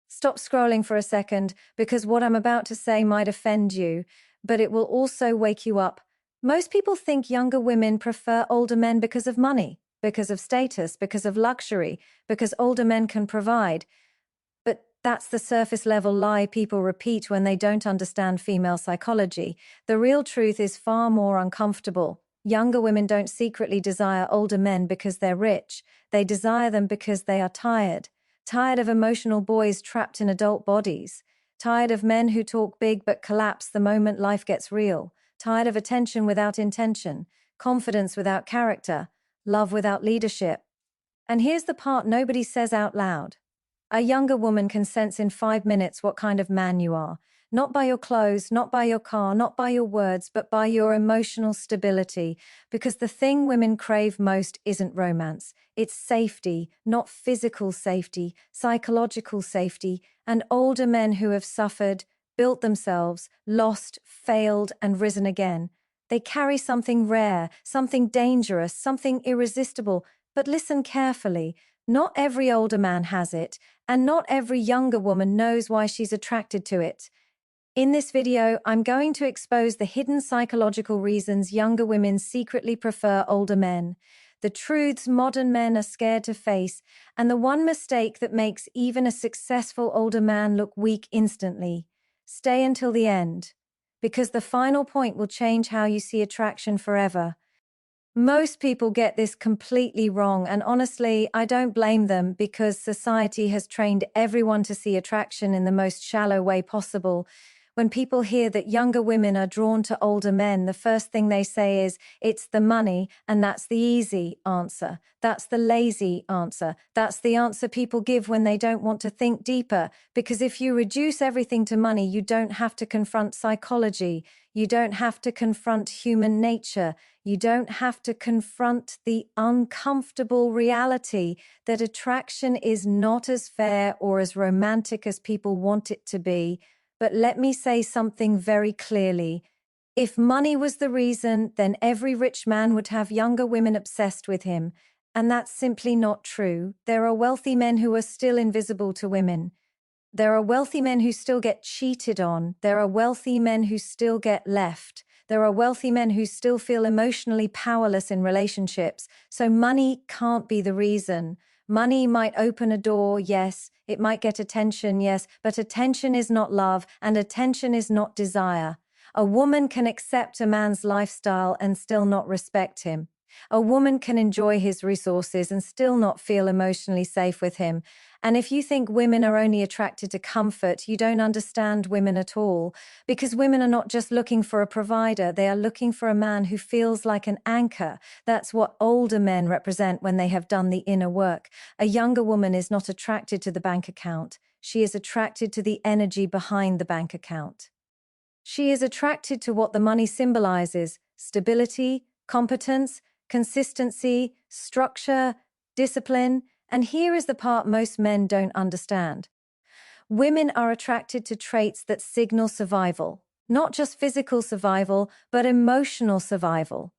Stop scrolling for a second, because what I'm about to say might offend you, but it will also wake you up. Most people think younger women prefer older men because of money, because of status, because of luxury, because older men can provide. But that's the surface level lie people repeat when they don't understand female psychology. The real truth is far more uncomfortable. Younger women don't secretly desire older men because they're rich. They desire them because they are tired. Tired of emotional boys trapped in adult bodies. Tired of men who talk big but collapse the moment life gets real. Tired of attention without intention, confidence without character, love without leadership. And here's the part nobody says out loud. A younger woman can sense in 5 minutes what kind of man you are. Not by your clothes, not by your car, not by your words, but by your emotional stability. Because the thing women crave most isn't romance. It's safety, not physical safety, psychological safety, and older men who have suffered, built themselves, lost, failed, and risen again. They carry something rare, something dangerous, something irresistible. But listen carefully. Not every older man has it, and not every younger woman knows why she's attracted to it. In this video, I'm going to expose the hidden psychological reasons younger women secretly prefer older men, the truths modern men are scared to face, and the one mistake that makes even a successful older man look weak instantly. Stay until the end, because the final point will change how you see attraction forever. Most people get this completely wrong, and honestly, I don't blame them because society has trained everyone to see attraction in the most shallow way possible. When people hear that younger women are drawn to older men, the first thing they say is, it's the money, and that's the easy answer. That's the lazy answer. That's the answer people give when they don't want to think deeper, because if you reduce everything to money, you don't have to confront psychology. You don't have to confront human nature. You don't have to confront the uncomfortable reality that attraction is not as fair or as romantic as people want it to be. But let me say something very clearly. If money was the reason, then every rich man would have younger women obsessed with him. And that's simply not true. There are wealthy men who are still invisible to women. There are wealthy men who still get cheated on. There are wealthy men who still get left. There are wealthy men who still feel emotionally powerless in relationships. So money can't be the reason. Money might open a door, yes. It might get attention, yes. But attention is not love, and attention is not desire. A woman can accept a man's lifestyle and still not respect him. A woman can enjoy his resources and still not feel emotionally safe with him. And if you think women are only attracted to comfort, you don't understand women at all. Because women are not just looking for a provider, they are looking for a man who feels like an anchor. That's what older men represent when they have done the inner work. A younger woman is not attracted to the bank account. She is attracted to the energy behind the bank account. She is attracted to what the money symbolizes: stability, competence, consistency, structure, discipline, and here is the part most men don't understand. Women are attracted to traits that signal survival, not just physical survival, but emotional survival.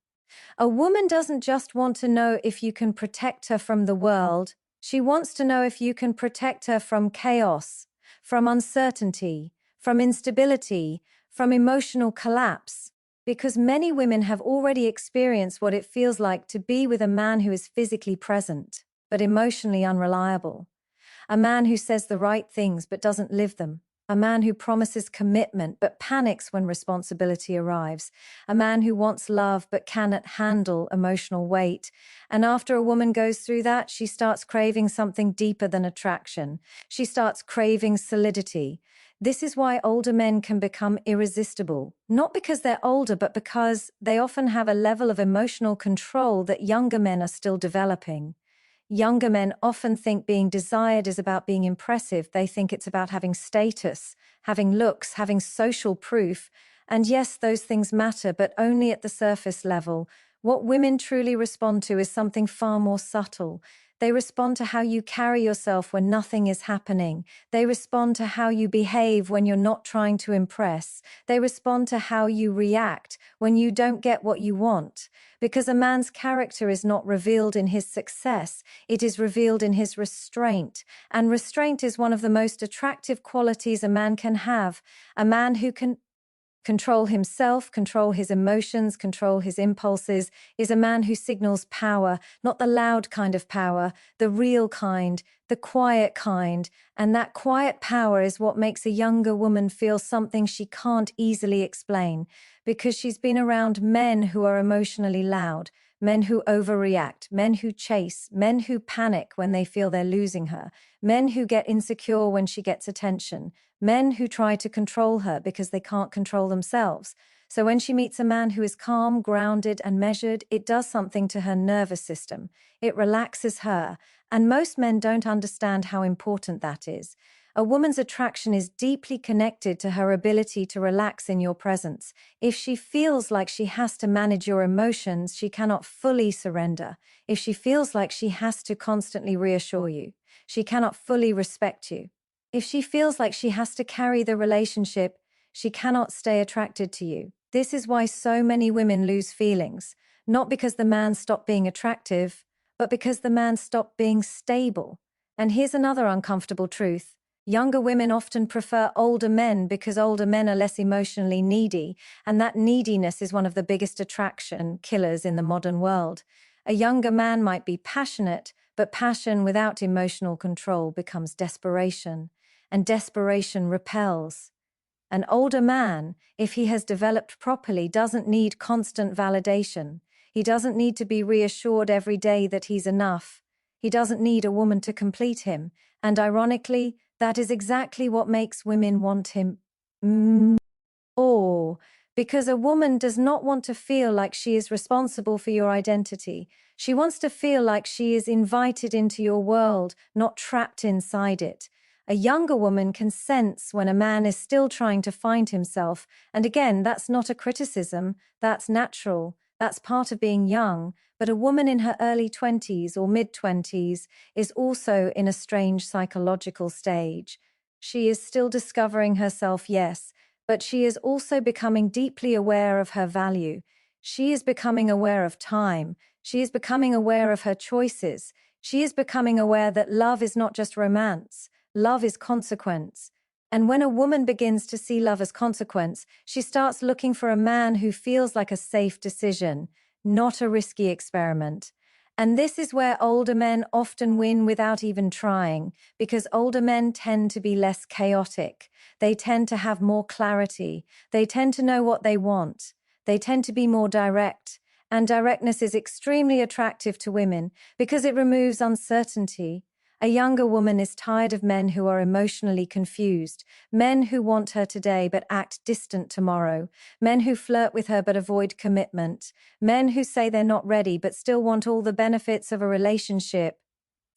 A woman doesn't just want to know if you can protect her from the world, she wants to know if you can protect her from chaos, from uncertainty, from instability, from emotional collapse. Because many women have already experienced what it feels like to be with a man who is physically present, but emotionally unreliable. A man who says the right things but doesn't live them. A man who promises commitment but panics when responsibility arrives. A man who wants love but cannot handle emotional weight. And after a woman goes through that, she starts craving something deeper than attraction. She starts craving solidity. This is why older men can become irresistible, not because they're older, but because they often have a level of emotional control that younger men are still developing. Younger men often think being desired is about being impressive. They think it's about having status, having looks, having social proof. And yes, those things matter, but only at the surface level. What women truly respond to is something far more subtle. They respond to how you carry yourself when nothing is happening. They respond to how you behave when you're not trying to impress. They respond to how you react when you don't get what you want. Because a man's character is not revealed in his success, it is revealed in his restraint. And restraint is one of the most attractive qualities a man can have. A man who can control himself, control his emotions, control his impulses, is a man who signals power, not the loud kind of power, the real kind, the quiet kind. And that quiet power is what makes a younger woman feel something she can't easily explain, because she's been around men who are emotionally loud, men who overreact, men who chase, men who panic when they feel they're losing her, men who get insecure when she gets attention, men who try to control her because they can't control themselves. So when she meets a man who is calm, grounded, and measured, it does something to her nervous system. It relaxes her, and most men don't understand how important that is. A woman's attraction is deeply connected to her ability to relax in your presence. If she feels like she has to manage your emotions, she cannot fully surrender. If she feels like she has to constantly reassure you, she cannot fully respect you. If she feels like she has to carry the relationship, she cannot stay attracted to you. This is why so many women lose feelings, not because the man stopped being attractive, but because the man stopped being stable. And here's another uncomfortable truth. Younger women often prefer older men because older men are less emotionally needy, and that neediness is one of the biggest attraction killers in the modern world. A younger man might be passionate, but passion without emotional control becomes desperation, and desperation repels. An older man, if he has developed properly, doesn't need constant validation. He doesn't need to be reassured every day that he's enough. He doesn't need a woman to complete him, and ironically, that is exactly what makes women want him more. Because a woman does not want to feel like she is responsible for your identity. She wants to feel like she is invited into your world, not trapped inside it. A younger woman can sense when a man is still trying to find himself, and again, that's not a criticism, that's natural, that's part of being young, but a woman in her early 20s or mid-20s is also in a strange psychological stage. She is still discovering herself, yes, but she is also becoming deeply aware of her value. She is becoming aware of time. She is becoming aware of her choices. She is becoming aware that love is not just romance. Love is consequence. And when a woman begins to see love as consequence, she starts looking for a man who feels like a safe decision, not a risky experiment. And this is where older men often win without even trying, because older men tend to be less chaotic. They tend to have more clarity. They tend to know what they want. They tend to be more direct. And directness is extremely attractive to women because it removes uncertainty. A younger woman is tired of men who are emotionally confused, men who want her today but act distant tomorrow, men who flirt with her but avoid commitment, men who say they're not ready but still want all the benefits of a relationship.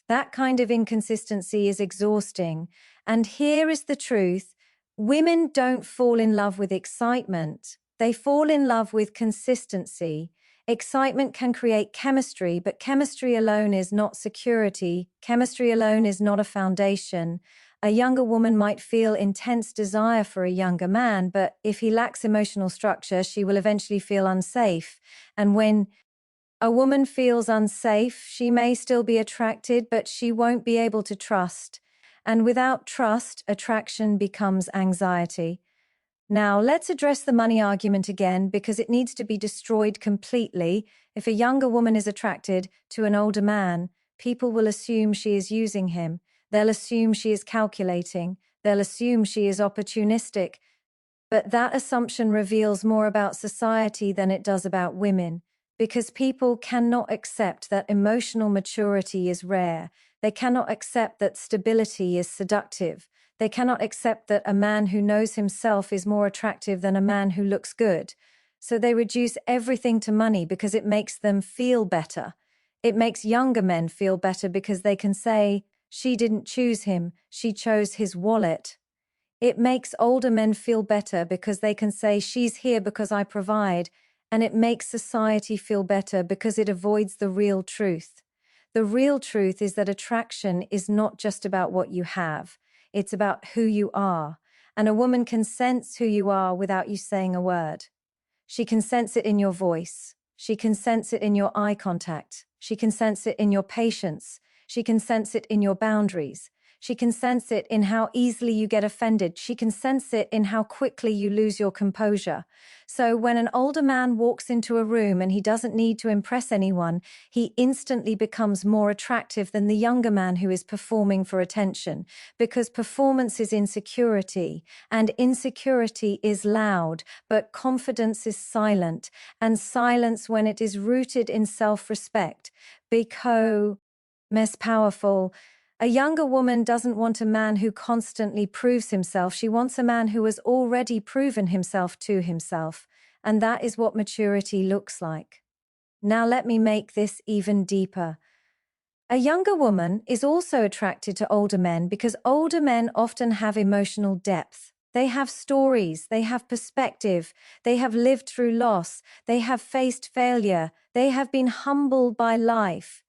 That kind of inconsistency is exhausting. And here is the truth. Women don't fall in love with excitement. They fall in love with consistency. Excitement can create chemistry, but chemistry alone is not security. Chemistry alone is not a foundation. A younger woman might feel intense desire for a younger man, but if he lacks emotional structure, she will eventually feel unsafe. And when a woman feels unsafe, she may still be attracted, but she won't be able to trust. And without trust, attraction becomes anxiety. Now, let's address the money argument again because it needs to be destroyed completely. If a younger woman is attracted to an older man, people will assume she is using him. They'll assume she is calculating. They'll assume she is opportunistic. But that assumption reveals more about society than it does about women, because people cannot accept that emotional maturity is rare. They cannot accept that stability is seductive. They cannot accept that a man who knows himself is more attractive than a man who looks good. So they reduce everything to money because it makes them feel better. It makes younger men feel better because they can say, "She didn't choose him, she chose his wallet." It makes older men feel better because they can say, "She's here because I provide." And it makes society feel better because it avoids the real truth. The real truth is that attraction is not just about what you have, it's about who you are. And a woman can sense who you are without you saying a word. She can sense it in your voice. She can sense it in your eye contact. She can sense it in your patience. She can sense it in your boundaries. She can sense it in how easily you get offended. She can sense it in how quickly you lose your composure. So when an older man walks into a room and he doesn't need to impress anyone, he instantly becomes more attractive than the younger man who is performing for attention, because performance is insecurity, and insecurity is loud, but confidence is silent, and silence, when it is rooted in self-respect, becomes powerful. A younger woman doesn't want a man who constantly proves himself. She wants a man who has already proven himself to himself. And that is what maturity looks like. Now let me make this even deeper. A younger woman is also attracted to older men because older men often have emotional depth. They have stories, they have perspective, they have lived through loss, they have faced failure, they have been humbled by life.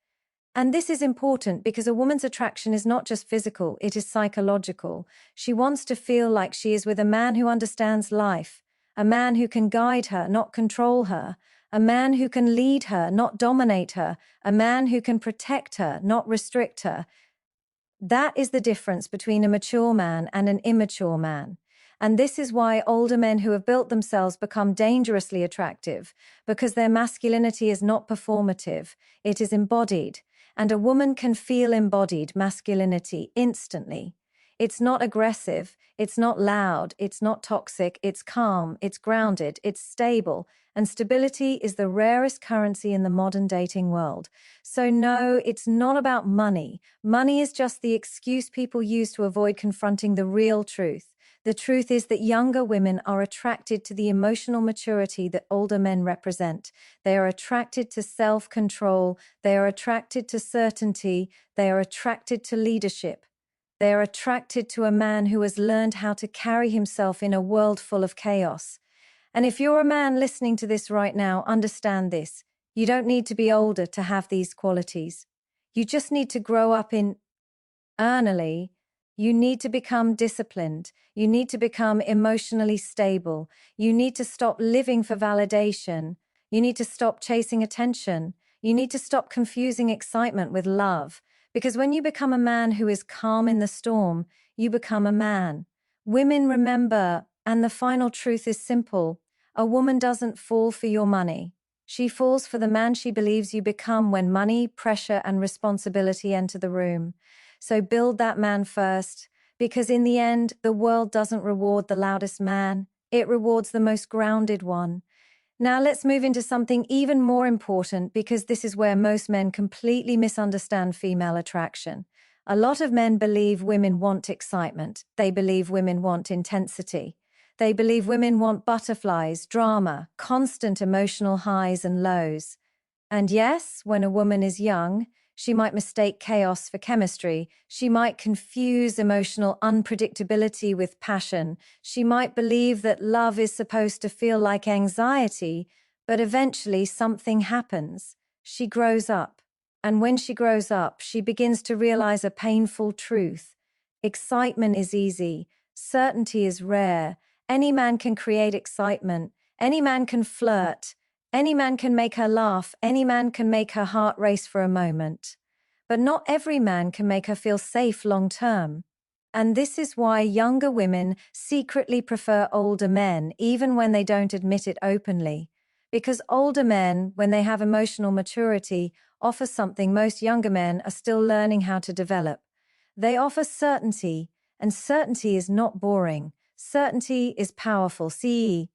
And this is important because a woman's attraction is not just physical, it is psychological. She wants to feel like she is with a man who understands life, a man who can guide her, not control her, a man who can lead her, not dominate her, a man who can protect her, not restrict her. That is the difference between a mature man and an immature man. And this is why older men who have built themselves become dangerously attractive, because their masculinity is not performative, it is embodied. And a woman can feel embodied masculinity instantly. It's not aggressive, it's not loud, it's not toxic, it's calm, it's grounded, it's stable, and stability is the rarest currency in the modern dating world. So no, it's not about money. Money is just the excuse people use to avoid confronting the real truth. The truth is that younger women are attracted to the emotional maturity that older men represent. They are attracted to self-control. They are attracted to certainty. They are attracted to leadership. They are attracted to a man who has learned how to carry himself in a world full of chaos. And if you're a man listening to this right now, understand this. You don't need to be older to have these qualities. You just need to grow up earnestly. You need to become disciplined. You need to become emotionally stable. You need to stop living for validation. You need to stop chasing attention. You need to stop confusing excitement with love. Because when you become a man who is calm in the storm, you become a man. Women remember, and the final truth is simple, a woman doesn't fall for your money. She falls for the man she believes you become when money, pressure, and responsibility enter the room. So build that man first, because in the end, the world doesn't reward the loudest man. It rewards the most grounded one. Now let's move into something even more important, because this is where most men completely misunderstand female attraction. A lot of men believe women want excitement. They believe women want intensity. They believe women want butterflies, drama, constant emotional highs and lows. And yes, when a woman is young, she might mistake chaos for chemistry. She might confuse emotional unpredictability with passion. She might believe that love is supposed to feel like anxiety, but eventually something happens. She grows up. And when she grows up, she begins to realize a painful truth. Excitement is easy. Certainty is rare. Any man can create excitement. Any man can flirt. Any man can make her laugh. Any man can make her heart race for a moment. But not every man can make her feel safe long term. And this is why younger women secretly prefer older men, even when they don't admit it openly. Because older men, when they have emotional maturity, offer something most younger men are still learning how to develop. They offer certainty, and certainty is not boring. Certainty is powerful. Certainty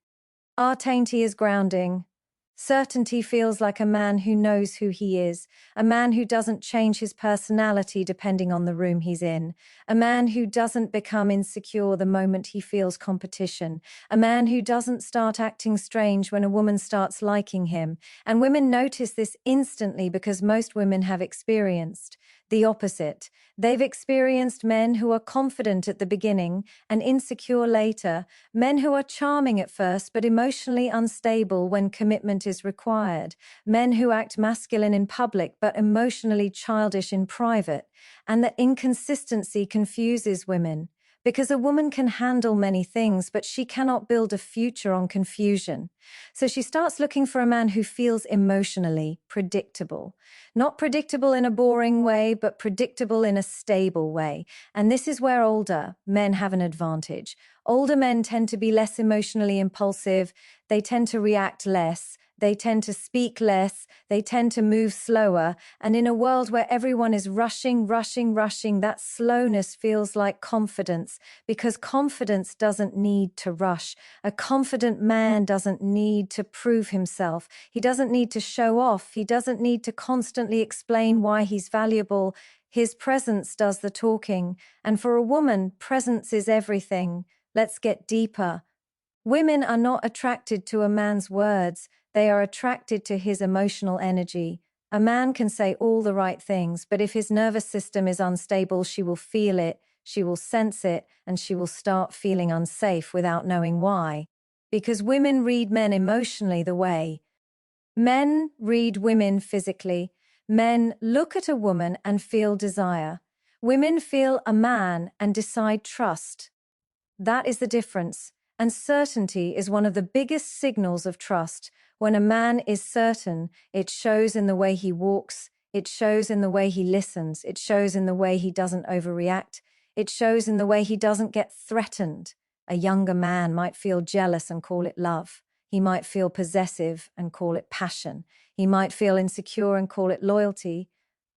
is grounding. Certainty feels like a man who knows who he is, a man who doesn't change his personality depending on the room he's in, a man who doesn't become insecure the moment he feels competition, a man who doesn't start acting strange when a woman starts liking him. And women notice this instantly because most women have experienced the opposite. They've experienced men who are confident at the beginning and insecure later, men who are charming at first but emotionally unstable when commitment is required, men who act masculine in public but emotionally childish in private, and that inconsistency confuses women. Because a woman can handle many things, but she cannot build a future on confusion. So she starts looking for a man who feels emotionally predictable. Not predictable in a boring way, but predictable in a stable way. And this is where older men have an advantage. Older men tend to be less emotionally impulsive. They tend to react less. They tend to speak less, they tend to move slower, and in a world where everyone is rushing, that slowness feels like confidence, because confidence doesn't need to rush. A confident man doesn't need to prove himself. He doesn't need to show off. He doesn't need to constantly explain why he's valuable. His presence does the talking, and for a woman, presence is everything. Let's get deeper. Women are not attracted to a man's words. They are attracted to his emotional energy. A man can say all the right things, but if his nervous system is unstable, she will feel it, she will sense it, and she will start feeling unsafe without knowing why. Because women read men emotionally the way men read women physically. Men look at a woman and feel desire. Women feel a man and decide trust. That is the difference. And certainty is one of the biggest signals of trust. When a man is certain, it shows in the way he walks, it shows in the way he listens, it shows in the way he doesn't overreact, it shows in the way he doesn't get threatened. A younger man might feel jealous and call it love. He might feel possessive and call it passion. He might feel insecure and call it loyalty.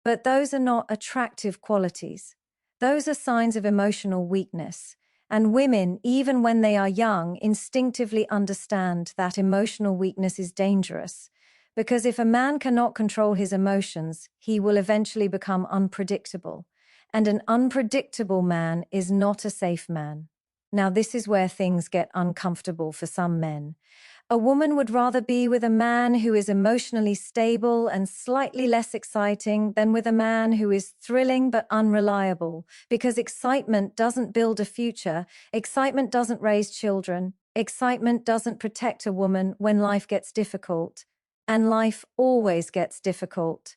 But those are not attractive qualities. Those are signs of emotional weakness. And women, even when they are young, instinctively understand that emotional weakness is dangerous. Because if a man cannot control his emotions, he will eventually become unpredictable. And an unpredictable man is not a safe man. Now, this is where things get uncomfortable for some men. A woman would rather be with a man who is emotionally stable and slightly less exciting than with a man who is thrilling but unreliable, because excitement doesn't build a future, excitement doesn't raise children, excitement doesn't protect a woman when life gets difficult, and life always gets difficult.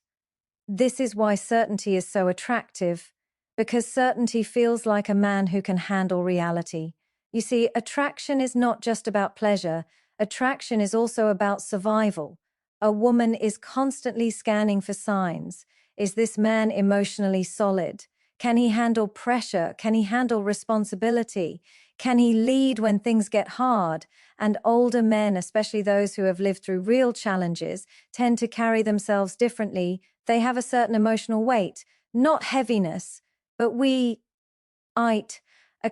This is why certainty is so attractive, because certainty feels like a man who can handle reality. You see, attraction is not just about pleasure. Attraction is also about survival. A woman is constantly scanning for signs. Is this man emotionally solid? Can he handle pressure? Can he handle responsibility? Can he lead when things get hard? And older men, especially those who have lived through real challenges, tend to carry themselves differently. They have a certain emotional weight, not heaviness, but a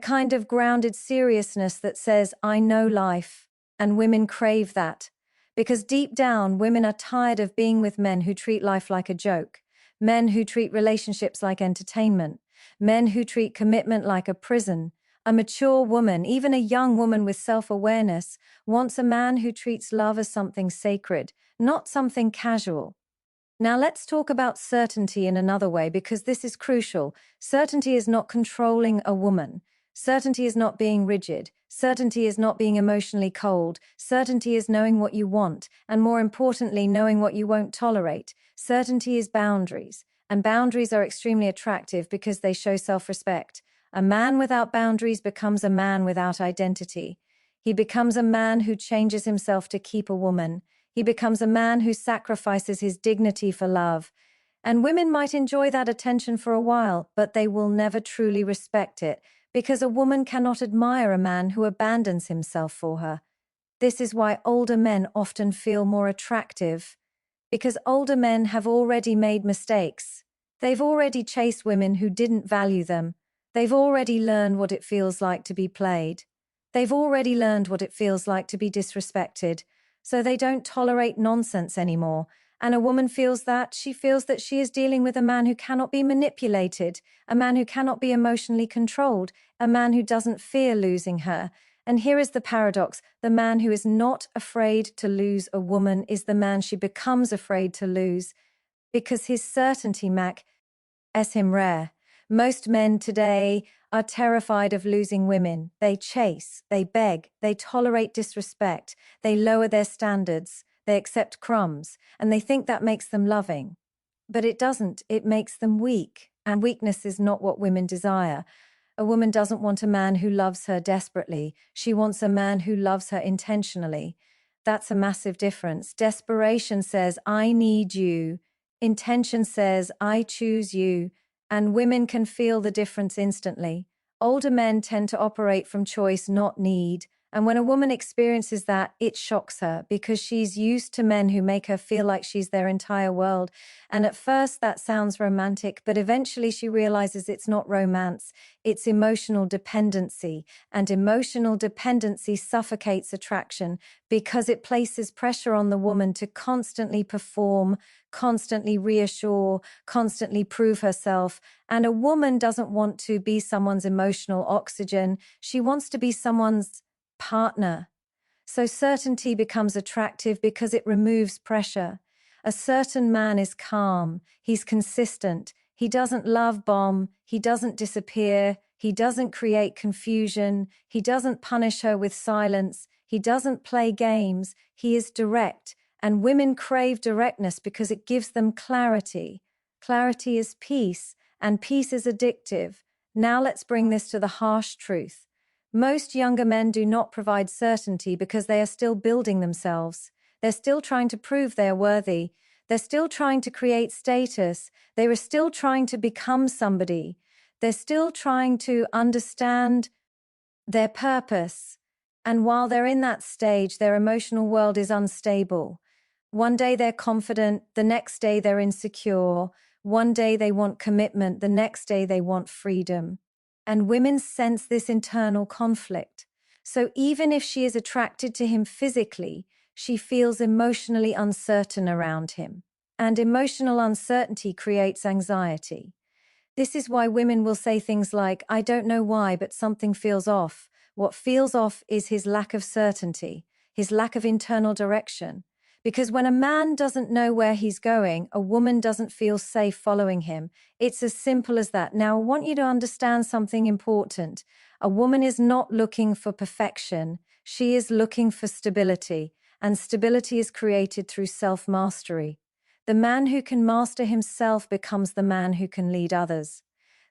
kind of grounded seriousness that says, I know life. And women crave that. Because deep down, women are tired of being with men who treat life like a joke, men who treat relationships like entertainment, men who treat commitment like a prison. A mature woman, even a young woman with self-awareness, wants a man who treats love as something sacred, not something casual. Now let's talk about certainty in another way, because this is crucial. Certainty is not controlling a woman. Certainty is not being rigid. Certainty is not being emotionally cold. Certainty is knowing what you want, and more importantly, knowing what you won't tolerate. Certainty is boundaries, and boundaries are extremely attractive because they show self-respect. A man without boundaries becomes a man without identity. He becomes a man who changes himself to keep a woman. He becomes a man who sacrifices his dignity for love. And women might enjoy that attention for a while, but they will never truly respect it, because a woman cannot admire a man who abandons himself for her. This is why older men often feel more attractive, because older men have already made mistakes. They've already chased women who didn't value them. They've already learned what it feels like to be played. They've already learned what it feels like to be disrespected, so they don't tolerate nonsense anymore. And a woman feels that she is dealing with a man who cannot be manipulated, a man who cannot be emotionally controlled, a man who doesn't fear losing her. And here is the paradox: the man who is not afraid to lose a woman is the man she becomes afraid to lose, because his certainty, Mac, S him rare. Most men today are terrified of losing women. They chase, they beg, they tolerate disrespect, they lower their standards, they accept crumbs, and they think that makes them loving. But it doesn't. It makes them weak, and weakness is not what women desire. A woman doesn't want a man who loves her desperately. She wants a man who loves her intentionally. That's a massive difference. Desperation says, I need you. Intention says, I choose you. And women can feel the difference instantly. Older men tend to operate from choice, not need. And when a woman experiences that, it shocks her because she's used to men who make her feel like she's their entire world. And at first that sounds romantic, but eventually she realizes it's not romance, it's emotional dependency. And emotional dependency suffocates attraction because it places pressure on the woman to constantly perform, constantly reassure, constantly prove herself. And a woman doesn't want to be someone's emotional oxygen. She wants to be someone's partner. So certainty becomes attractive because it removes pressure. A certain man is calm, he's consistent, he doesn't love bomb, he doesn't disappear, he doesn't create confusion, he doesn't punish her with silence, he doesn't play games, he is direct. And women crave directness because it gives them clarity. Clarity is peace, and peace is addictive. Now let's bring this to the harsh truth. Most younger men do not provide certainty because they are still building themselves. They're still trying to prove they are worthy. They're still trying to create status. They are still trying to become somebody. They're still trying to understand their purpose. And while they're in that stage, their emotional world is unstable. One day they're confident, the next day they're insecure. One day they want commitment, the next day they want freedom. And women sense this internal conflict. So even if she is attracted to him physically, she feels emotionally uncertain around him. And emotional uncertainty creates anxiety. This is why women will say things like, I don't know why, but something feels off. What feels off is his lack of certainty, his lack of internal direction. Because when a man doesn't know where he's going, a woman doesn't feel safe following him. It's as simple as that. Now, I want you to understand something important. A woman is not looking for perfection. She is looking for stability. And stability is created through self-mastery. The man who can master himself becomes the man who can lead others.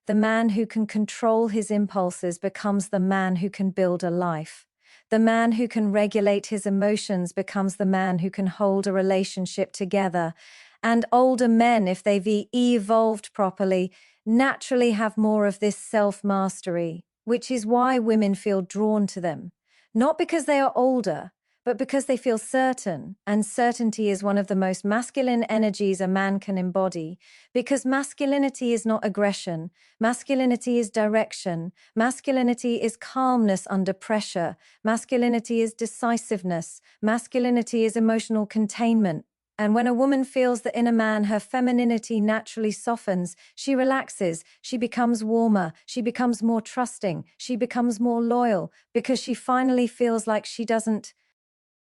The man who can control his impulses becomes the man who can build a life. The man who can regulate his emotions becomes the man who can hold a relationship together. And older men, if they've evolved properly, naturally have more of this self-mastery, which is why women feel drawn to them. Not because they are older, but because they feel certain, and certainty is one of the most masculine energies a man can embody, because masculinity is not aggression, masculinity is direction, masculinity is calmness under pressure, masculinity is decisiveness, masculinity is emotional containment. And when a woman feels that in a man her femininity naturally softens, she relaxes, she becomes warmer, she becomes more trusting, she becomes more loyal, because she finally feels like she doesn't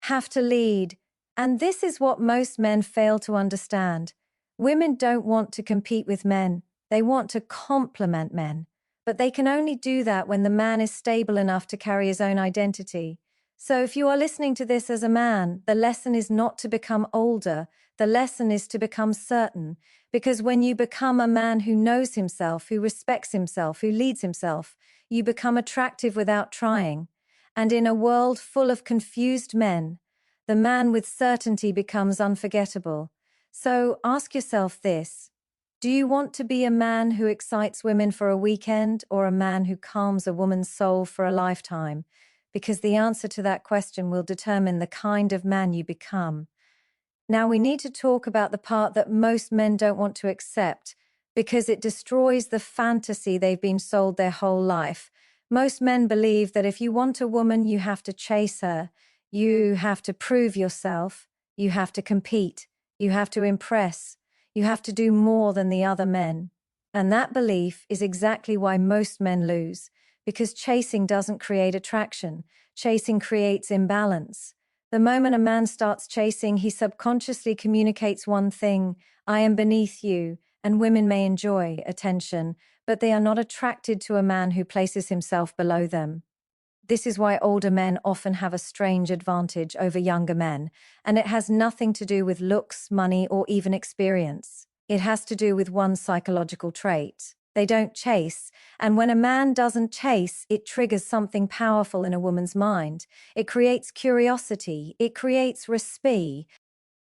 have to lead. And this is what most men fail to understand. Women don't want to compete with men. They want to complement men. But they can only do that when the man is stable enough to carry his own identity. So if you are listening to this as a man, the lesson is not to become older. The lesson is to become certain. Because when you become a man who knows himself, who respects himself, who leads himself, you become attractive without trying. And in a world full of confused men, the man with certainty becomes unforgettable. So ask yourself this: do you want to be a man who excites women for a weekend, or a man who calms a woman's soul for a lifetime? Because the answer to that question will determine the kind of man you become. Now we need to talk about the part that most men don't want to accept, because it destroys the fantasy they've been sold their whole life. Most men believe that if you want a woman, you have to chase her, you have to prove yourself, you have to compete, you have to impress, you have to do more than the other men. And that belief is exactly why most men lose, because chasing doesn't create attraction, chasing creates imbalance. The moment a man starts chasing, he subconsciously communicates one thing: I am beneath you. and women may enjoy attention, but they are not attracted to a man who places himself below them. This is why older men often have a strange advantage over younger men, and it has nothing to do with looks, money, or even experience. It has to do with one psychological trait. They don't chase, and when a man doesn't chase, it triggers something powerful in a woman's mind. It creates curiosity, it creates respi,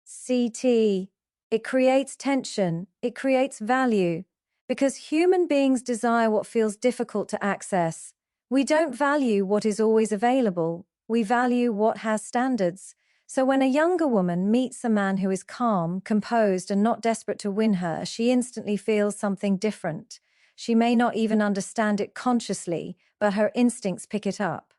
CT, it creates tension, it creates value. Because human beings desire what feels difficult to access. We don't value what is always available, we value what has standards. So when a younger woman meets a man who is calm, composed, and not desperate to win her, she instantly feels something different. She may not even understand it consciously, but her instincts pick it up.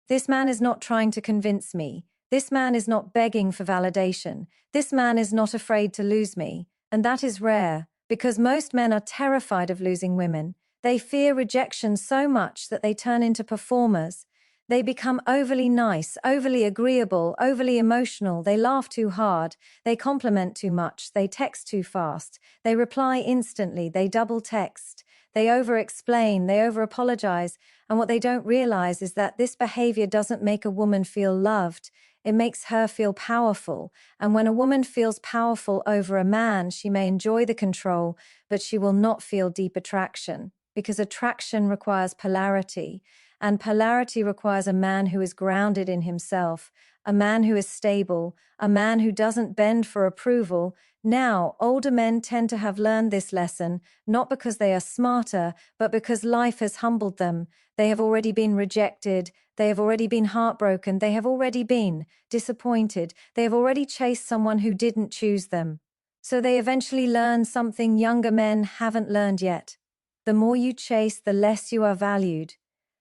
This man is not trying to convince me. This man is not begging for validation. This man is not afraid to lose me. And that is rare, because most men are terrified of losing women. They fear rejection so much that they turn into performers. They become overly nice, overly agreeable, overly emotional. They laugh too hard. They compliment too much. They text too fast. They reply instantly. They double text. They over-explain. They over-apologize. And what they don't realize is that this behavior doesn't make a woman feel loved. It makes her feel powerful. And when a woman feels powerful over a man, she may enjoy the control, but she will not feel deep attraction. Because attraction requires polarity. And polarity requires a man who is grounded in himself, a man who is stable, a man who doesn't bend for approval. Now, older men tend to have learned this lesson, not because they are smarter, but because life has humbled them. They have already been rejected. They have already been heartbroken. They have already been disappointed. They have already chased someone who didn't choose them. So they eventually learn something younger men haven't learned yet. The more you chase, the less you are valued.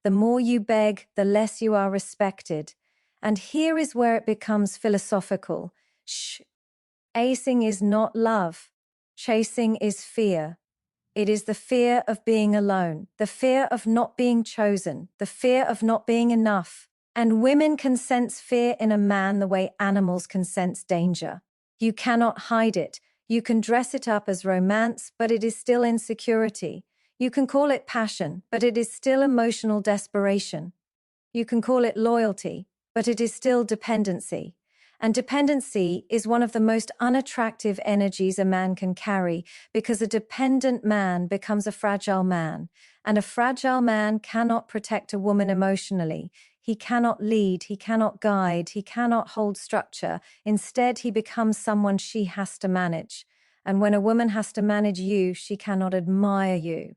The more you beg, the less you are respected. And here is where it becomes philosophical. Chasing is not love. Chasing is fear. It is the fear of being alone, the fear of not being chosen, the fear of not being enough. And women can sense fear in a man the way animals can sense danger. You cannot hide it. You can dress it up as romance, but it is still insecurity. You can call it passion, but it is still emotional desperation. You can call it loyalty, but it is still dependency. And dependency is one of the most unattractive energies a man can carry, because a dependent man becomes a fragile man, and a fragile man cannot protect a woman emotionally. He cannot lead, he cannot guide, he cannot hold structure. Instead, he becomes someone she has to manage. And when a woman has to manage you, she cannot admire you.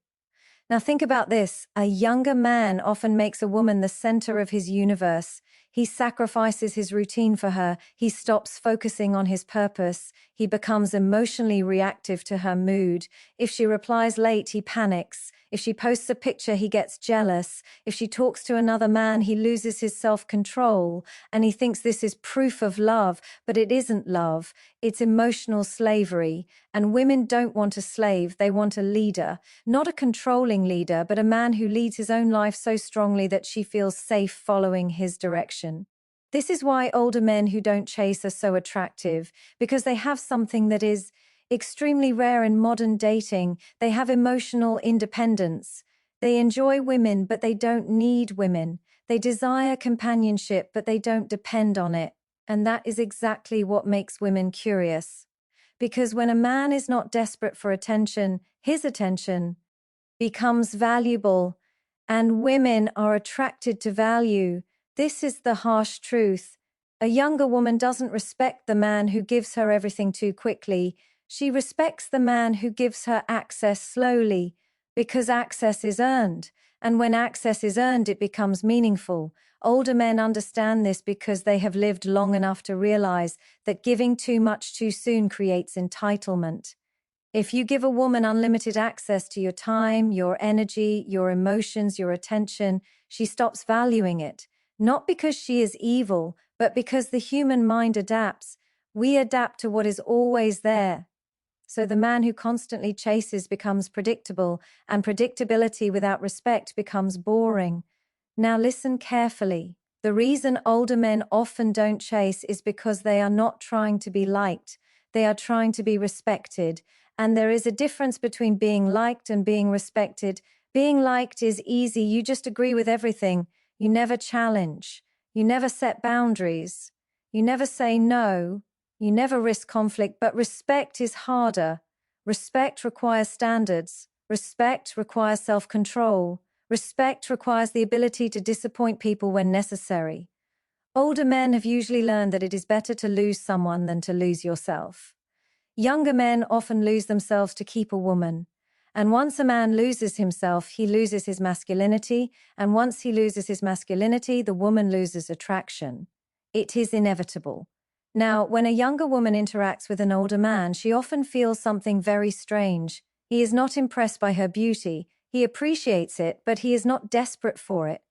Now think about this. A younger man often makes a woman the center of his universe. He sacrifices his routine for her. He stops focusing on his purpose. He becomes emotionally reactive to her mood. If she replies late, he panics. If she posts a picture, he gets jealous. If she talks to another man, he loses his self-control. And he thinks this is proof of love, but it isn't love. It's emotional slavery. And women don't want a slave, they want a leader. Not a controlling leader, but a man who leads his own life so strongly that she feels safe following his direction. This is why older men who don't chase are so attractive, because they have something that is extremely rare in modern dating. They have emotional independence. They enjoy women, but they don't need women. They desire companionship, but they don't depend on it. And that is exactly what makes women curious. Because when a man is not desperate for attention, his attention becomes valuable, and women are attracted to value. This is the harsh truth. A younger woman doesn't respect the man who gives her everything too quickly. She respects the man who gives her access slowly, because access is earned. And when access is earned, it becomes meaningful. Older men understand this because they have lived long enough to realize that giving too much too soon creates entitlement. If you give a woman unlimited access to your time, your energy, your emotions, your attention, she stops valuing it. Not because she is evil, but because the human mind adapts. We adapt to what is always there. So the man who constantly chases becomes predictable, and predictability without respect becomes boring. Now listen carefully. The reason older men often don't chase is because they are not trying to be liked. They are trying to be respected. And there is a difference between being liked and being respected. Being liked is easy. You just agree with everything. You never challenge. You never set boundaries. You never say no. You never risk conflict. But respect is harder. Respect requires standards. Respect requires self-control. Respect requires the ability to disappoint people when necessary. Older men have usually learned that it is better to lose someone than to lose yourself. Younger men often lose themselves to keep a woman. And once a man loses himself, he loses his masculinity, and once he loses his masculinity, the woman loses attraction. It is inevitable. Now, when a younger woman interacts with an older man, she often feels something very strange. He is not impressed by her beauty. He appreciates it, but he is not desperate for it.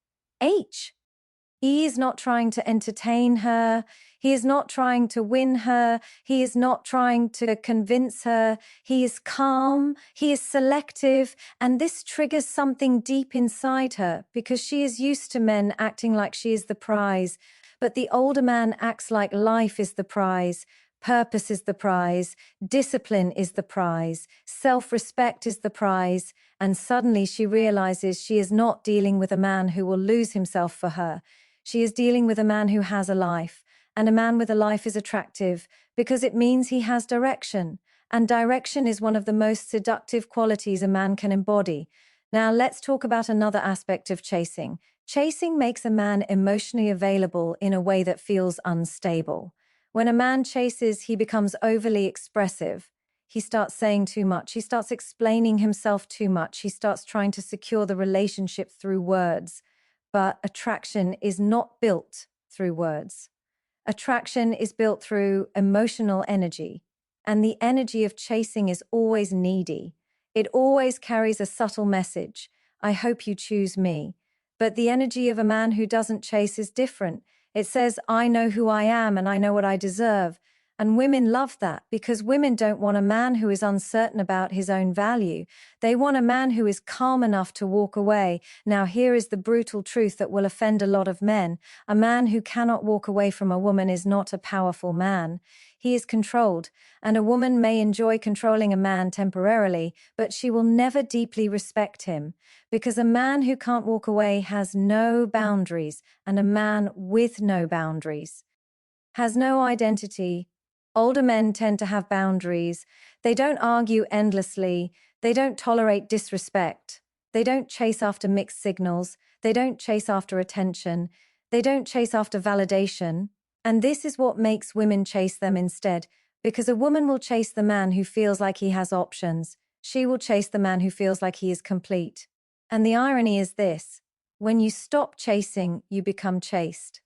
He is not trying to entertain her. He is not trying to win her. He is not trying to convince her. He is calm. He is selective. And this triggers something deep inside her because she is used to men acting like she is the prize. But the older man acts like life is the prize. Purpose is the prize. Discipline is the prize. Self-respect is the prize. And suddenly she realizes she is not dealing with a man who will lose himself for her. She is dealing with a man who has a life, and a man with a life is attractive because it means he has direction, and direction is one of the most seductive qualities a man can embody. Now let's talk about another aspect of chasing. Chasing makes a man emotionally available in a way that feels unstable. When a man chases, he becomes overly expressive. He starts saying too much. He starts explaining himself too much. He starts trying to secure the relationship through words. But attraction is not built through words. Attraction is built through emotional energy, and the energy of chasing is always needy. It always carries a subtle message. I hope you choose me. But the energy of a man who doesn't chase is different. It says, I know who I am and I know what I deserve. And women love that because women don't want a man who is uncertain about his own value. They want a man who is calm enough to walk away. Now, here is the brutal truth that will offend a lot of men. A man who cannot walk away from a woman is not a powerful man. He is controlled, and a woman may enjoy controlling a man temporarily, but she will never deeply respect him, because a man who can't walk away has no boundaries, and a man with no boundaries has no identity. Older men tend to have boundaries. They don't argue endlessly. They don't tolerate disrespect. They don't chase after mixed signals. They don't chase after attention. They don't chase after validation. And this is what makes women chase them instead, because a woman will chase the man who feels like he has options. She will chase the man who feels like he is complete. And the irony is this: when you stop chasing, you become chased.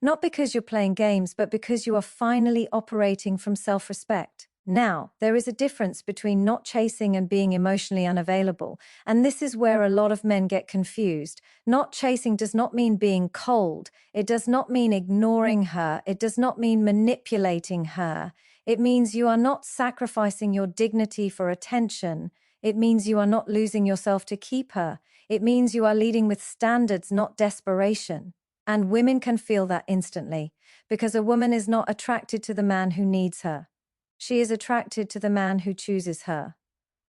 Not because you're playing games, but because you are finally operating from self-respect. Now, there is a difference between not chasing and being emotionally unavailable, and this is where a lot of men get confused. Not chasing does not mean being cold. It does not mean ignoring her. It does not mean manipulating her. It means you are not sacrificing your dignity for attention. It means you are not losing yourself to keep her. It means you are leading with standards, not desperation. And women can feel that instantly, because a woman is not attracted to the man who needs her. She is attracted to the man who chooses her.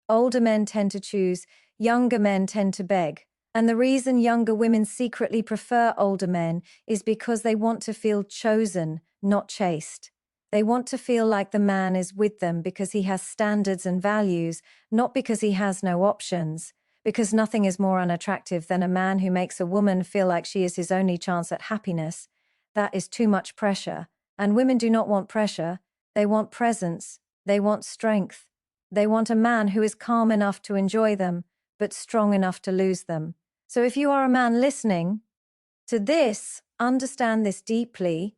Older men tend to choose, younger men tend to beg. And the reason younger women secretly prefer older men is because they want to feel chosen, not chased. They want to feel like the man is with them because he has standards and values, not because he has no options. Because nothing is more unattractive than a man who makes a woman feel like she is his only chance at happiness. That is too much pressure. And women do not want pressure. They want presence. They want strength. They want a man who is calm enough to enjoy them, but strong enough to lose them. So if you are a man listening to this, understand this deeply.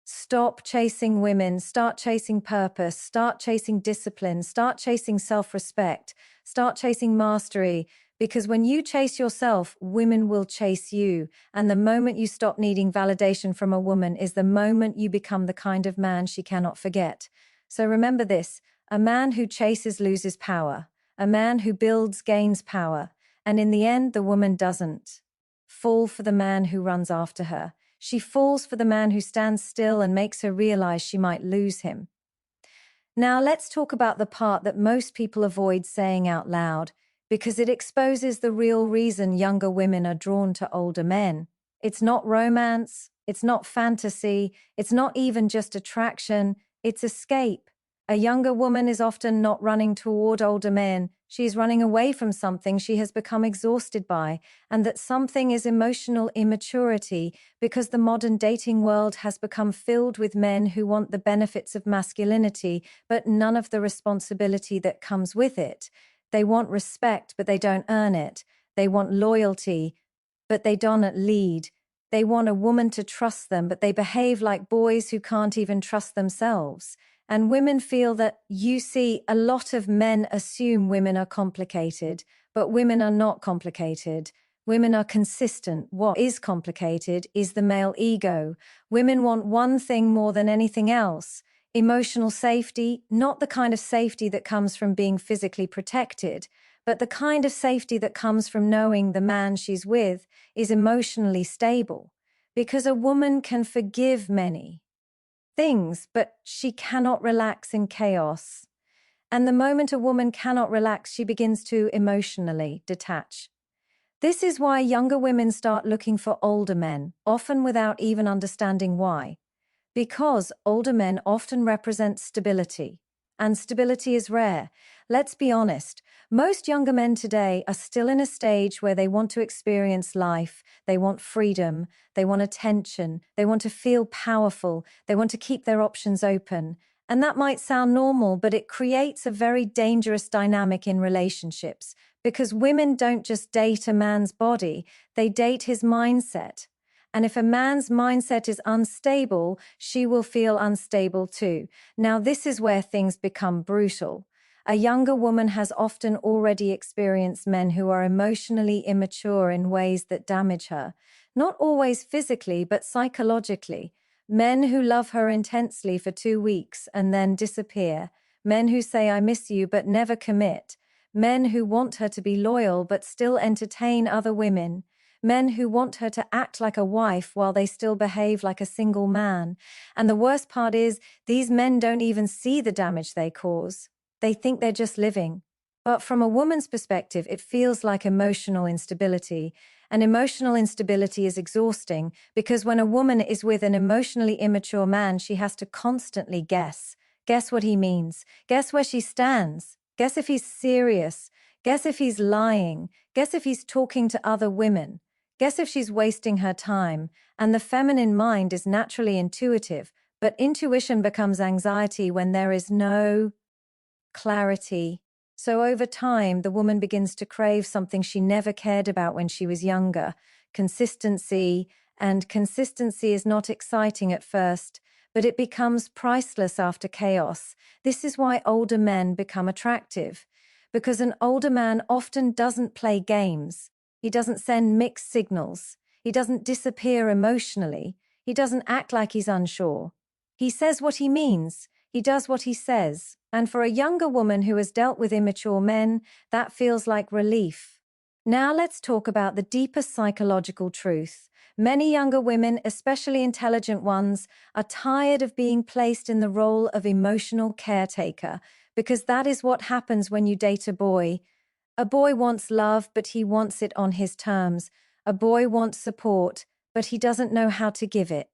Stop chasing women, start chasing purpose, start chasing discipline, start chasing self-respect, start chasing mastery, because when you chase yourself, women will chase you. And the moment you stop needing validation from a woman is the moment you become the kind of man she cannot forget. So remember this: a man who chases loses power. A man who builds gains power. And in the end, the woman doesn't fall for the man who runs after her. She falls for the man who stands still and makes her realize she might lose him. Now, let's talk about the part that most people avoid saying out loud, because it exposes the real reason younger women are drawn to older men. It's not romance, it's not fantasy, it's not even just attraction, it's escape. A younger woman is often not running toward older men, she's running away from something she has become exhausted by, and that something is emotional immaturity, because the modern dating world has become filled with men who want the benefits of masculinity, but none of the responsibility that comes with it. They want respect, but they don't earn it. They want loyalty, but they don't lead. They want a woman to trust them, but they behave like boys who can't even trust themselves. And women feel that, you see, a lot of men assume women are complicated, but women are not complicated. Women are consistent. What is complicated is the male ego. Women want one thing more than anything else: emotional safety, not the kind of safety that comes from being physically protected, but the kind of safety that comes from knowing the man she's with is emotionally stable. Because a woman can forgive many things, but she cannot relax in chaos. And the moment a woman cannot relax, she begins to emotionally detach. This is why younger women start looking for older men, often without even understanding why. Because older men often represent stability, and stability is rare. Let's be honest, most younger men today are still in a stage where they want to experience life, they want freedom, they want attention, they want to feel powerful, they want to keep their options open. And that might sound normal, but it creates a very dangerous dynamic in relationships, because women don't just date a man's body, they date his mindset. And if a man's mindset is unstable, she will feel unstable too. Now, this is where things become brutal. A younger woman has often already experienced men who are emotionally immature in ways that damage her. Not always physically, but psychologically. Men who love her intensely for 2 weeks and then disappear. Men who say, "I miss you," but never commit. Men who want her to be loyal but still entertain other women. Men who want her to act like a wife while they still behave like a single man. And the worst part is, these men don't even see the damage they cause. They think they're just living. But from a woman's perspective, it feels like emotional instability. And emotional instability is exhausting, because when a woman is with an emotionally immature man, she has to constantly guess. Guess what he means. Guess where she stands. Guess if he's serious. Guess if he's lying. Guess if he's talking to other women. Guess if she's wasting her time. And the feminine mind is naturally intuitive, but intuition becomes anxiety when there is no clarity. So over time, the woman begins to crave something she never cared about when she was younger: consistency. And consistency is not exciting at first, but it becomes priceless after chaos. This is why older men become attractive, because an older man often doesn't play games. He doesn't send mixed signals. He doesn't disappear emotionally. He doesn't act like he's unsure. He says what he means. He does what he says. And for a younger woman who has dealt with immature men, that feels like relief. Now let's talk about the deeper psychological truth. Many younger women, especially intelligent ones, are tired of being placed in the role of emotional caretaker, because that is what happens when you date a boy. A boy wants love, but he wants it on his terms. A boy wants support, but he doesn't know how to give it.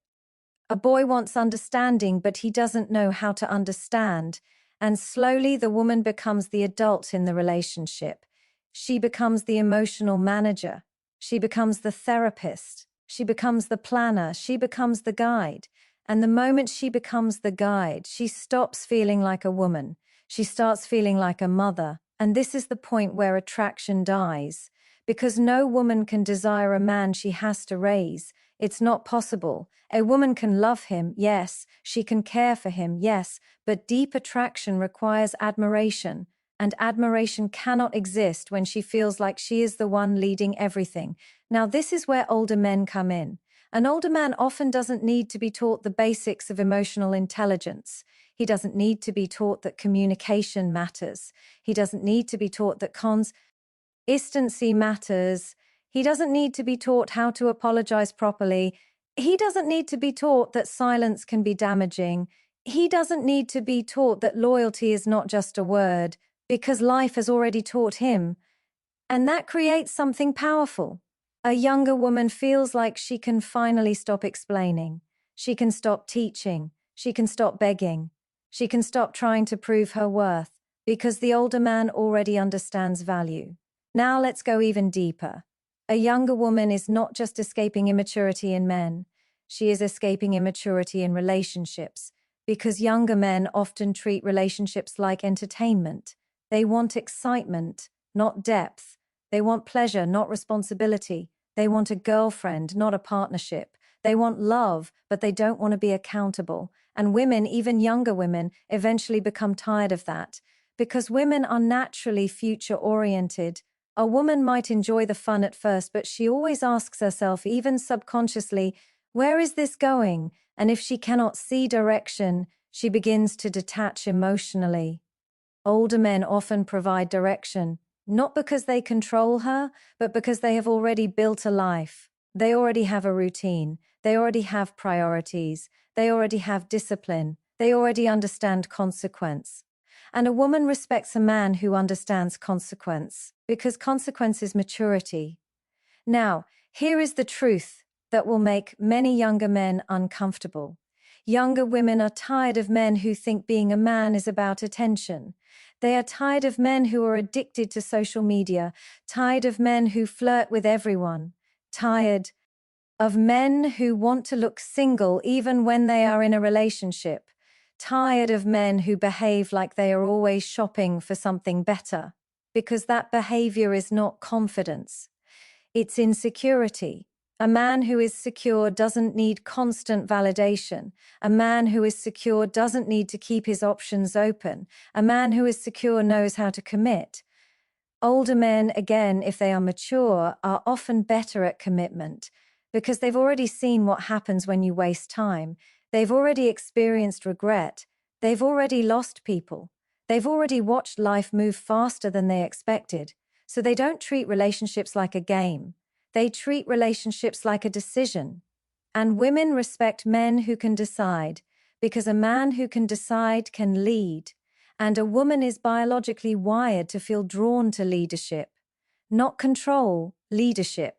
A boy wants understanding, but he doesn't know how to understand. And slowly the woman becomes the adult in the relationship. She becomes the emotional manager. She becomes the therapist. She becomes the planner. She becomes the guide. And the moment she becomes the guide, she stops feeling like a woman. She starts feeling like a mother. And this is the point where attraction dies. Because no woman can desire a man she has to raise. It's not possible. A woman can love him, yes. She can care for him, yes. But deep attraction requires admiration. And admiration cannot exist when she feels like she is the one leading everything. Now, this is where older men come in. An older man often doesn't need to be taught the basics of emotional intelligence. He doesn't need to be taught that communication matters. He doesn't need to be taught that consistency matters. He doesn't need to be taught how to apologize properly. He doesn't need to be taught that silence can be damaging. He doesn't need to be taught that loyalty is not just a word, because life has already taught him. And that creates something powerful. A younger woman feels like she can finally stop explaining. She can stop teaching. She can stop begging. She can stop trying to prove her worth, because the older man already understands value. Now let's go even deeper. A younger woman is not just escaping immaturity in men. She is escaping immaturity in relationships, because younger men often treat relationships like entertainment. They want excitement, not depth. They want pleasure, not responsibility. They want a girlfriend, not a partnership. They want love, but they don't want to be accountable. And women, even younger women, eventually become tired of that. Because women are naturally future-oriented. A woman might enjoy the fun at first, but she always asks herself, even subconsciously, where is this going? And if she cannot see direction, she begins to detach emotionally. Older men often provide direction, not because they control her, but because they have already built a life. They already have a routine. They already have priorities. They already have discipline. They already understand consequence. And a woman respects a man who understands consequence, because consequence is maturity. Now, here is the truth that will make many younger men uncomfortable. Younger women are tired of men who think being a man is about attention. They are tired of men who are addicted to social media, tired of men who flirt with everyone, tired of men who want to look single even when they are in a relationship, tired of men who behave like they are always shopping for something better, because that behavior is not confidence. It's insecurity. A man who is secure doesn't need constant validation. A man who is secure doesn't need to keep his options open. A man who is secure knows how to commit. Older men, again, if they are mature, are often better at commitment because they've already seen what happens when you waste time. They've already experienced regret. They've already lost people. They've already watched life move faster than they expected. So they don't treat relationships like a game. They treat relationships like a decision. And women respect men who can decide, because a man who can decide can lead. And a woman is biologically wired to feel drawn to leadership. Not control, leadership.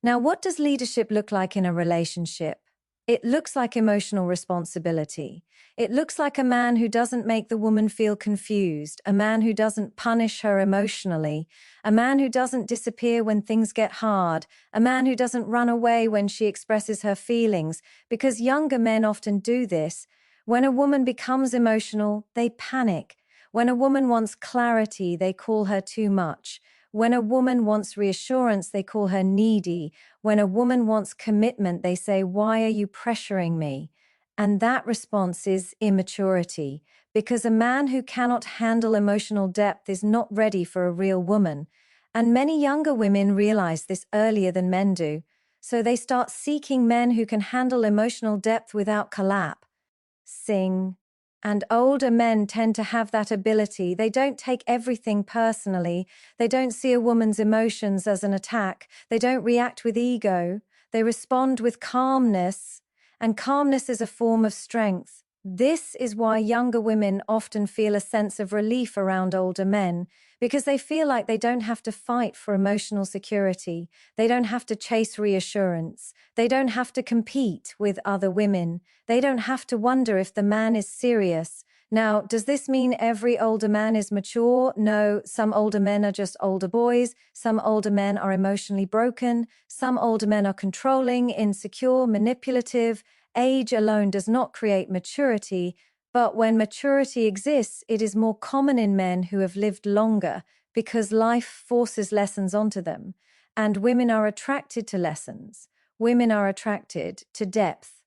Now, what does leadership look like in a relationship? It looks like emotional responsibility. It looks like a man who doesn't make the woman feel confused, a man who doesn't punish her emotionally, a man who doesn't disappear when things get hard, a man who doesn't run away when she expresses her feelings, because younger men often do this. When a woman becomes emotional, they panic. When a woman wants clarity, they call her too much. When a woman wants reassurance, they call her needy. When a woman wants commitment, they say, "Why are you pressuring me?" And that response is immaturity, because a man who cannot handle emotional depth is not ready for a real woman. And many younger women realize this earlier than men do, so they start seeking men who can handle emotional depth without collapsing. And older men tend to have that ability. They don't take everything personally. They don't see a woman's emotions as an attack. They don't react with ego. They respond with calmness. And calmness is a form of strength. This is why younger women often feel a sense of relief around older men, because they feel like they don't have to fight for emotional security. They don't have to chase reassurance. They don't have to compete with other women. They don't have to wonder if the man is serious. Now, does this mean every older man is mature? No, some older men are just older boys. Some older men are emotionally broken. Some older men are controlling, insecure, manipulative. Age alone does not create maturity, but when maturity exists, it is more common in men who have lived longer because life forces lessons onto them. And women are attracted to lessons. Women are attracted to depth.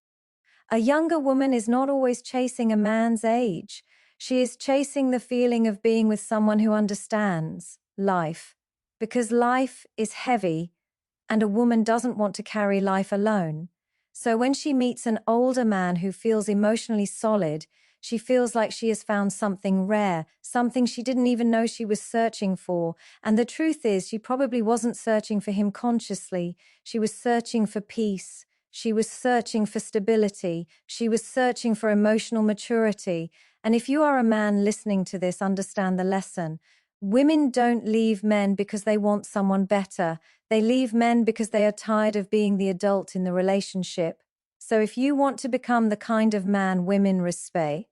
A younger woman is not always chasing a man's age. She is chasing the feeling of being with someone who understands life, because life is heavy and a woman doesn't want to carry life alone. So when she meets an older man who feels emotionally solid, she feels like she has found something rare, something she didn't even know she was searching for. And the truth is, she probably wasn't searching for him consciously. She was searching for peace. She was searching for stability. She was searching for emotional maturity. And if you are a man listening to this, understand the lesson. Women don't leave men because they want someone better. They leave men because they are tired of being the adult in the relationship. So if you want to become the kind of man women respect,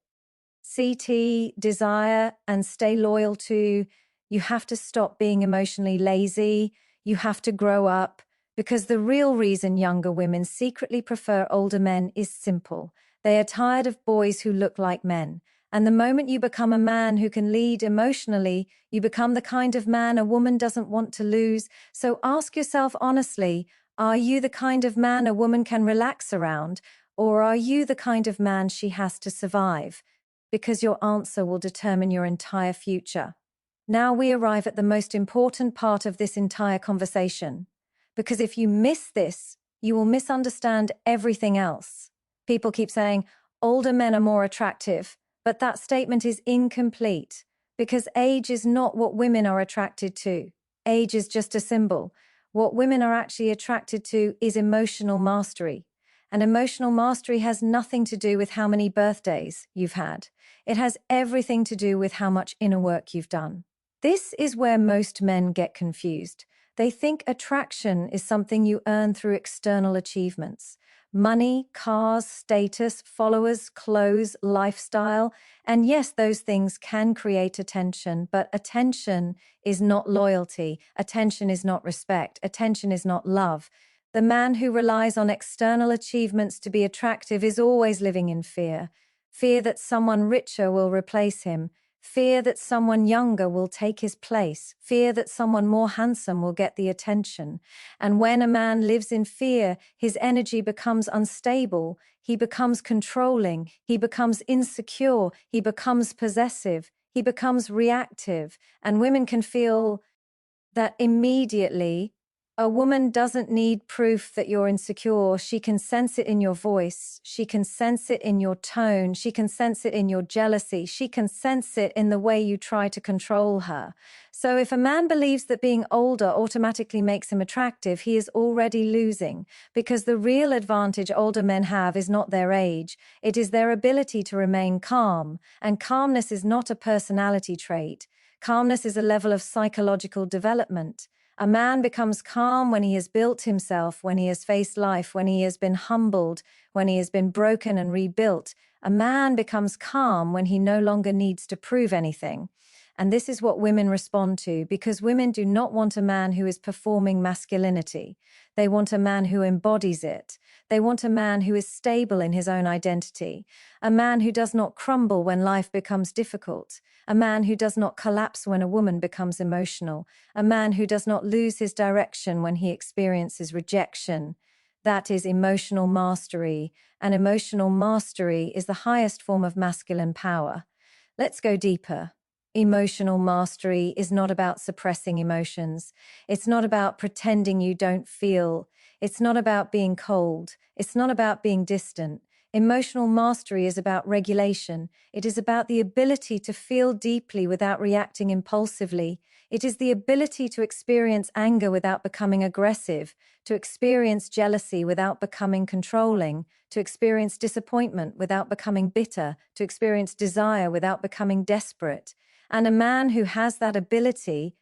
desire, and stay loyal to, you have to stop being emotionally lazy. You have to grow up, because the real reason younger women secretly prefer older men is simple. They are tired of boys who look like men. And the moment you become a man who can lead emotionally, you become the kind of man a woman doesn't want to lose. So ask yourself honestly, are you the kind of man a woman can relax around, or are you the kind of man she has to survive? Because your answer will determine your entire future. Now we arrive at the most important part of this entire conversation. Because if you miss this, you will misunderstand everything else. People keep saying, older men are more attractive, but that statement is incomplete, because age is not what women are attracted to. Age is just a symbol. What women are actually attracted to is emotional mastery. And emotional mastery has nothing to do with how many birthdays you've had. It has everything to do with how much inner work you've done. This is where most men get confused. They think attraction is something you earn through external achievements. Money, cars, status, followers, clothes, lifestyle. And yes, those things can create attention, but attention is not loyalty. Attention is not respect. Attention is not love. The man who relies on external achievements to be attractive is always living in fear. Fear that someone richer will replace him. Fear that someone younger will take his place. Fear that someone more handsome will get the attention. And when a man lives in fear, his energy becomes unstable. He becomes controlling. He becomes insecure. He becomes possessive. He becomes reactive. And women can feel that immediately. A woman doesn't need proof that you're insecure. She can sense it in your voice. She can sense it in your tone. She can sense it in your jealousy. She can sense it in the way you try to control her. So if a man believes that being older automatically makes him attractive, he is already losing, because the real advantage older men have is not their age. It is their ability to remain calm. And calmness is not a personality trait. Calmness is a level of psychological development. A man becomes calm when he has built himself, when he has faced life, when he has been humbled, when he has been broken and rebuilt. A man becomes calm when he no longer needs to prove anything. And this is what women respond to, because women do not want a man who is performing masculinity. They want a man who embodies it. They want a man who is stable in his own identity. A man who does not crumble when life becomes difficult. A man who does not collapse when a woman becomes emotional. A man who does not lose his direction when he experiences rejection. That is emotional mastery, and emotional mastery is the highest form of masculine power. Let's go deeper. Emotional mastery is not about suppressing emotions. It's not about pretending you don't feel. It's not about being cold. It's not about being distant. Emotional mastery is about regulation. It is about the ability to feel deeply without reacting impulsively. It is the ability to experience anger without becoming aggressive, to experience jealousy without becoming controlling, to experience disappointment without becoming bitter, to experience desire without becoming desperate. And a man who has that ability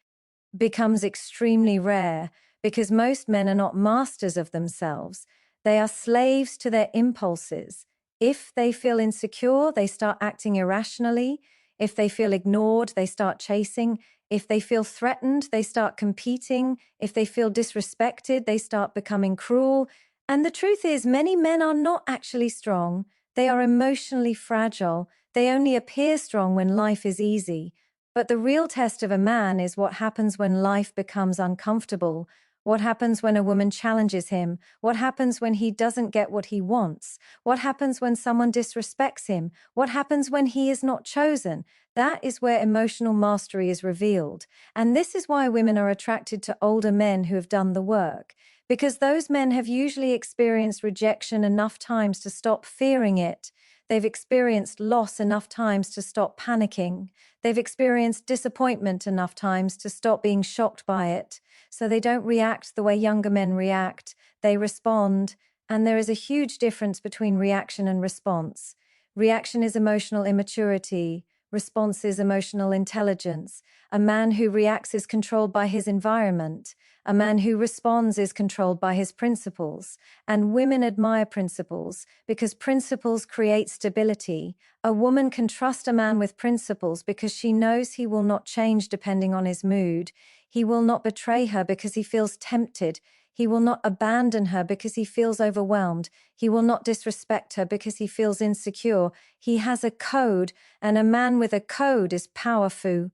becomes extremely rare, because most men are not masters of themselves. They are slaves to their impulses. If they feel insecure, they start acting irrationally. If they feel ignored, they start chasing. If they feel threatened, they start competing. If they feel disrespected, they start becoming cruel. And the truth is, many men are not actually strong. They are emotionally fragile. They only appear strong when life is easy. But the real test of a man is what happens when life becomes uncomfortable. What happens when a woman challenges him? What happens when he doesn't get what he wants? What happens when someone disrespects him? What happens when he is not chosen? That is where emotional mastery is revealed. And this is why women are attracted to older men who have done the work. Because those men have usually experienced rejection enough times to stop fearing it. They've experienced loss enough times to stop panicking. They've experienced disappointment enough times to stop being shocked by it. So they don't react the way younger men react. They respond. And there is a huge difference between reaction and response. Reaction is emotional immaturity. Response is emotional intelligence. A man who reacts is controlled by his environment. A man who responds is controlled by his principles. And women admire principles because principles create stability. A woman can trust a man with principles because she knows he will not change depending on his mood. He will not betray her because he feels tempted. He will not abandon her because he feels overwhelmed. He will not disrespect her because he feels insecure. He has a code, and a man with a code is powerful.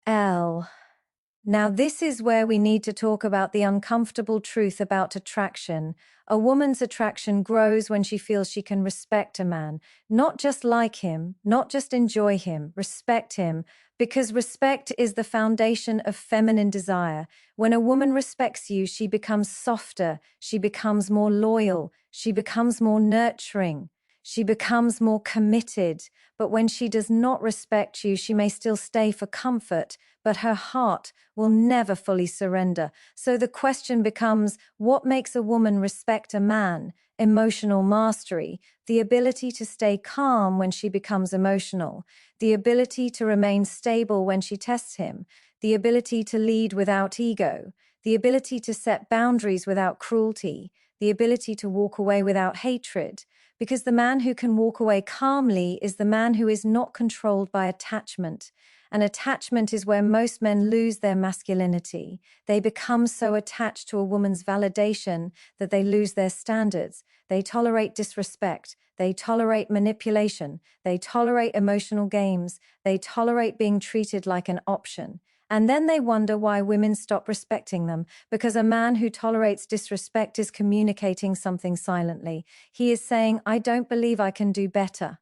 Now this is where we need to talk about the uncomfortable truth about attraction. A woman's attraction grows when she feels she can respect a man, not just like him, not just enjoy him, respect him, because respect is the foundation of feminine desire. When a woman respects you, she becomes softer, she becomes more loyal, she becomes more nurturing, she becomes more committed. But when she does not respect you, she may still stay for comfort, but her heart will never fully surrender. So the question becomes, what makes a woman respect a man? Emotional mastery, the ability to stay calm when she becomes emotional, the ability to remain stable when she tests him, the ability to lead without ego, the ability to set boundaries without cruelty, the ability to walk away without hatred. Because the man who can walk away calmly is the man who is not controlled by attachment. And attachment is where most men lose their masculinity. They become so attached to a woman's validation that they lose their standards. They tolerate disrespect. They tolerate manipulation. They tolerate emotional games. They tolerate being treated like an option. And then they wonder why women stop respecting them, because a man who tolerates disrespect is communicating something silently. He is saying, I don't believe I can do better.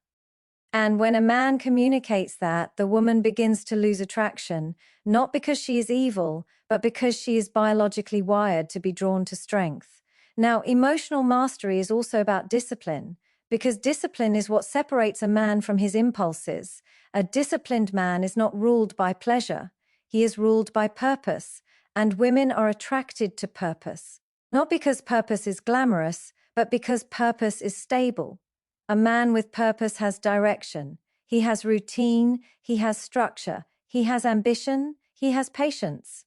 And when a man communicates that, the woman begins to lose attraction, not because she is evil, but because she is biologically wired to be drawn to strength. Now, emotional mastery is also about discipline, because discipline is what separates a man from his impulses. A disciplined man is not ruled by pleasure. He is ruled by purpose, and women are attracted to purpose, not because purpose is glamorous, but because purpose is stable. A man with purpose has direction. He has routine. He has structure. He has ambition. He has patience.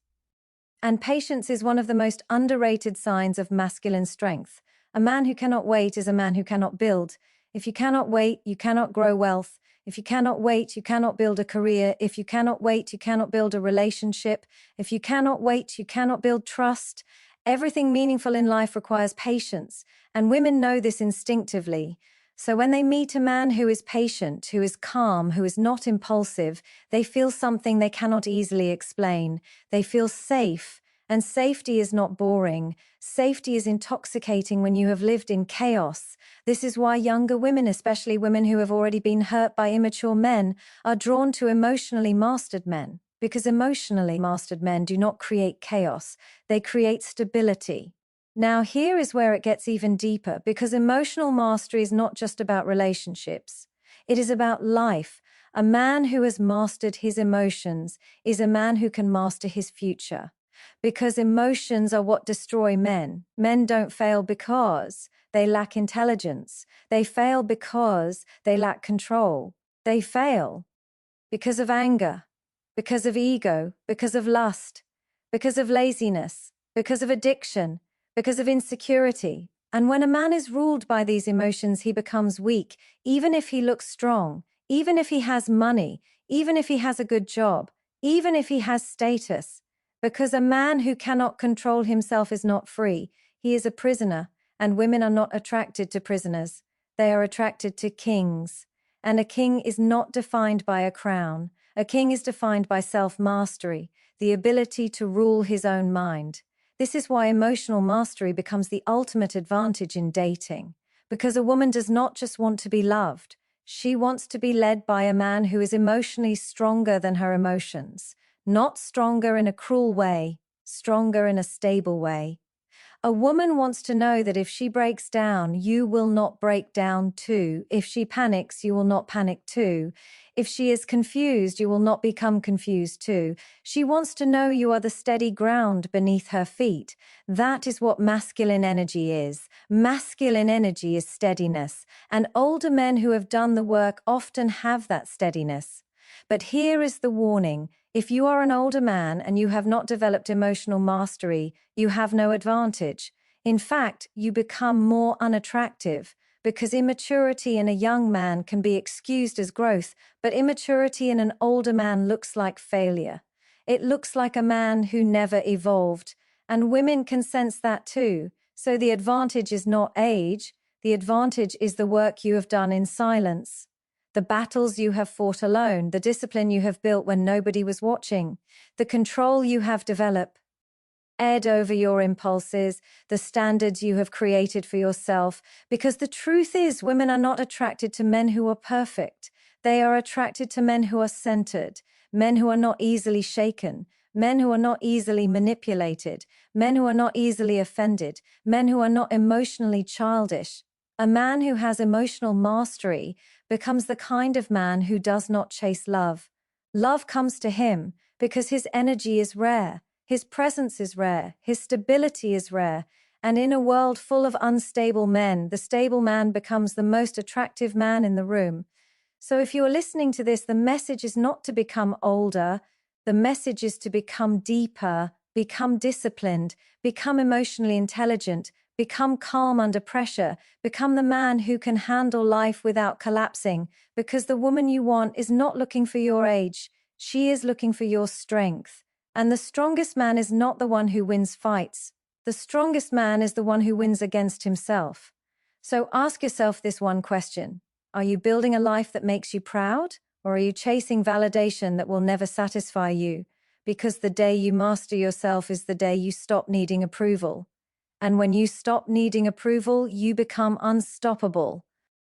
And patience is one of the most underrated signs of masculine strength. A man who cannot wait is a man who cannot build. If you cannot wait, you cannot grow wealth. If you cannot wait, you cannot build a career. If you cannot wait, you cannot build a relationship. If you cannot wait, you cannot build trust. Everything meaningful in life requires patience, and women know this instinctively. So when they meet a man who is patient, who is calm, who is not impulsive, they feel something they cannot easily explain. They feel safe, and safety is not boring. Safety is intoxicating when you have lived in chaos. This is why younger women, especially women who have already been hurt by immature men, are drawn to emotionally mastered men. Because emotionally mastered men do not create chaos, they create stability. Now, here is where it gets even deeper, because emotional mastery is not just about relationships. It is about life. A man who has mastered his emotions is a man who can master his future. Because emotions are what destroy men. Men don't fail because they lack intelligence. They fail because they lack control. They fail because of anger, because of ego, because of lust, because of laziness, because of addiction, because of insecurity. And when a man is ruled by these emotions, he becomes weak, even if he looks strong, even if he has money, even if he has a good job, even if he has status. Because a man who cannot control himself is not free. He is a prisoner, and women are not attracted to prisoners. They are attracted to kings. And a king is not defined by a crown. A king is defined by self-mastery, the ability to rule his own mind. This is why emotional mastery becomes the ultimate advantage in dating. Because a woman does not just want to be loved. She wants to be led by a man who is emotionally stronger than her emotions. Not stronger in a cruel way, stronger in a stable way. A woman wants to know that if she breaks down, you will not break down too. If she panics, you will not panic too. If she is confused, you will not become confused too. She wants to know you are the steady ground beneath her feet. That is what masculine energy is. Masculine energy is steadiness, and older men who have done the work often have that steadiness. But here is the warning. If you are an older man and you have not developed emotional mastery, you have no advantage. In fact, you become more unattractive, because immaturity in a young man can be excused as growth, but immaturity in an older man looks like failure. It looks like a man who never evolved, and women can sense that too. So the advantage is not age, the advantage is the work you have done in silence. The battles you have fought alone, the discipline you have built when nobody was watching, the control you have developed over your impulses, the standards you have created for yourself, because the truth is women are not attracted to men who are perfect. They are attracted to men who are centered, men who are not easily shaken, men who are not easily manipulated, men who are not easily offended, men who are not emotionally childish. A man who has emotional mastery becomes the kind of man who does not chase love. Love comes to him because his energy is rare, his presence is rare, his stability is rare, and in a world full of unstable men, the stable man becomes the most attractive man in the room. So if you are listening to this, the message is not to become older, the message is to become deeper, become disciplined, become emotionally intelligent, become calm under pressure, become the man who can handle life without collapsing, because the woman you want is not looking for your age, she is looking for your strength. And the strongest man is not the one who wins fights. The strongest man is the one who wins against himself. So ask yourself this one question. Are you building a life that makes you proud? Or are you chasing validation that will never satisfy you? Because the day you master yourself is the day you stop needing approval. And when you stop needing approval, you become unstoppable.